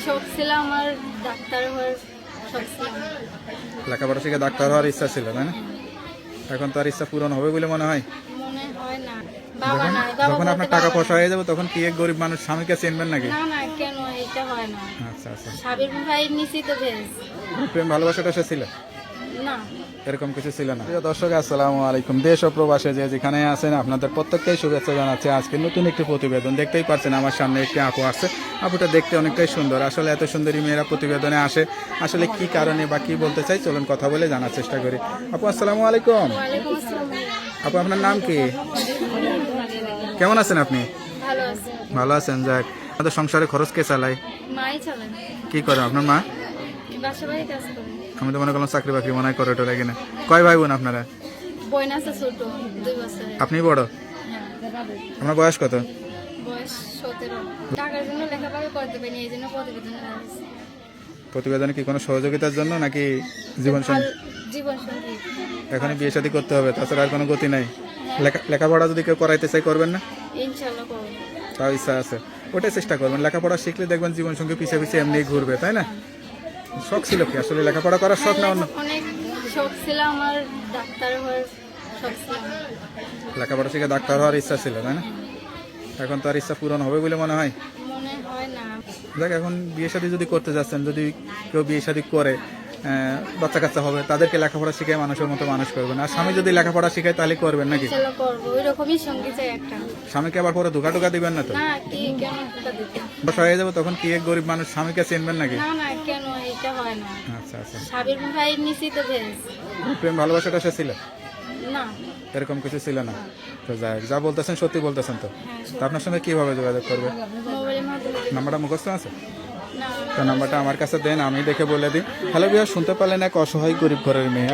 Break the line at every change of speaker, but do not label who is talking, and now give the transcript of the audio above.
শখ ছিল আমার ডাক্তার হওয়ার শখ ছিল।
লেখাপড়া শিখে ডাক্তার হওয়ার ইচ্ছা ছিল, তাই না? এখন তো আর ইচ্ছা পূরণ হবে বলে মনে হয়।
মনে হয় না। বাবা
যখন
নাই, বাবা
যখন
বলতে
আপনার টাকা
বাবা
পয়সা
নাই।
হয়ে যাবে তখন কি এক গরিব মানুষ স্বামীকে চিনবেন নাকি?
না না, কেন এটা হয় না?
আচ্ছা আচ্ছা,
সাবির ভাই নিশ্চিত ভেজ
প্রেম ভালোবাসাটা সে ছিল,
না।
এরকম কিছু ছিল না। প্রিয় দর্শক, আসসালামু আলাইকুম। দেশ ও প্রবাসে যে যেখানে আছেন আপনাদের প্রত্যেককেই শুভেচ্ছা জানাচ্ছি। আজকে নতুন একটি প্রতিবেদন দেখতেই পাচ্ছেন, আমার সামনে একটি আপু আসছে। আপুটা দেখতে অনেকটাই সুন্দর। আসলে এত সুন্দরী মেয়েরা প্রতিবেদনে আসে, আসলে কি কারণে বা কি বলতে চাই চলুন কথা বলে জানার চেষ্টা করি। আপু আসসালামু আলাইকুম।
ওয়ালাইকুম আসসালাম ভাইয়া।
আপু আপনার নাম কি? কেমন আছেন আপনি?
ভালো আছে।
ভালো আছেন? যাক, আমাদের সংসারে খরচ কে চালায়?
মাই চলেন,
কি করে আপনার মা?
বাসা বাড়ি কাজ করে।
আমি তো মনে করলাম চাকরি বাকরি মনে হয় করে টোলে কিনা। কয় ভাই বোন আপনারা?
বইন আছে ছোট, 2 বছরের।
আপনি বড়?
হ্যাঁ,
আপনার বয়স কত?
বয়স 17। টাকার জন্য লেখাপড়া করতে পারিনি, এই জন্য প্রতিবেদন দিয়েছি।
প্রতিবেদনে কি কোনো সহযোগিতার জন্য নাকি জীবন সঙ্গী?
জীবন সঙ্গী।
এখনই বিয়ে শাদী করতে হবে, তাছাড়া আর কোনো গতি নাই। লেখাপড়া যদি কেউ করাইতে চাই করবেন না?
ইনশাআল্লাহ করব।
তাও ইচ্ছা আছে, ওটাই চেষ্টা করবেন। লেখাপড়া শিখলে দেখবেন জীবন সঙ্গী পিছিয়ে পিছিয়ে এমনি ঘুরবে, তাই না? শখ ছিল কি আসলে লেখাপড়া করার শখ না অন্য?
অনেক শখ ছিল আমার ডাক্তার হওয়ার শখ ছিল।
লেখাপড়া শিখে ডাক্তার হওয়ার ইচ্ছা ছিল, তাই না? এখন তো আর ইচ্ছা পূরণ হবে বলে মনে হয়।
মনে হয় না।
দেখ, এখন বিয়ে শাদী যদি করতে যাচ্ছেন, যদি কেউ বিয়ে শাদী করে বাচ্চা কাচ্চা হবে, তাদেরকে লেখাপড়া শিখায় মানুষের মতো মানুষ করবেন। আর স্বামী যদি লেখাপড়া শিখায় তাহলে করবেন নাকি?
ইনশাআল্লাহ করব, ওই রকমই সঙ্গী চাই একটা।
স্বামীকে আবার পরে ধোকা টোকা দিবেন না তো?
না, কি কেন এটা দিতে?
বয়স হয়ে যাবে তখন কি এক গরিব মানুষ স্বামীকে চিনবেন নাকি?
না না, কেন এটা হয় না?
আচ্ছা আচ্ছা,
সাবির ভাই নিশ্চিত ভেজ
প্রেম ভালোবাসাটা সে ছিল,
না।
এরকম কিছু ছিল না। তো যাই হোক, যা বলতেছেন সত্যি বলতেছেন তো।
হ্যাঁ,
তো আপনার সঙ্গে কিভাবে যোগাযোগ করবে?
মোবাইলের মাধ্যমে।
নাম্বারটা মুখস্থ আছে?
না।
তো নাম্বারটা আমার কাছে দেন, আমি দেখে বলে দিই। হ্যালো বিহার, শুনতে পারলেন এক অসহায় গরিব ঘরের মেয়ে।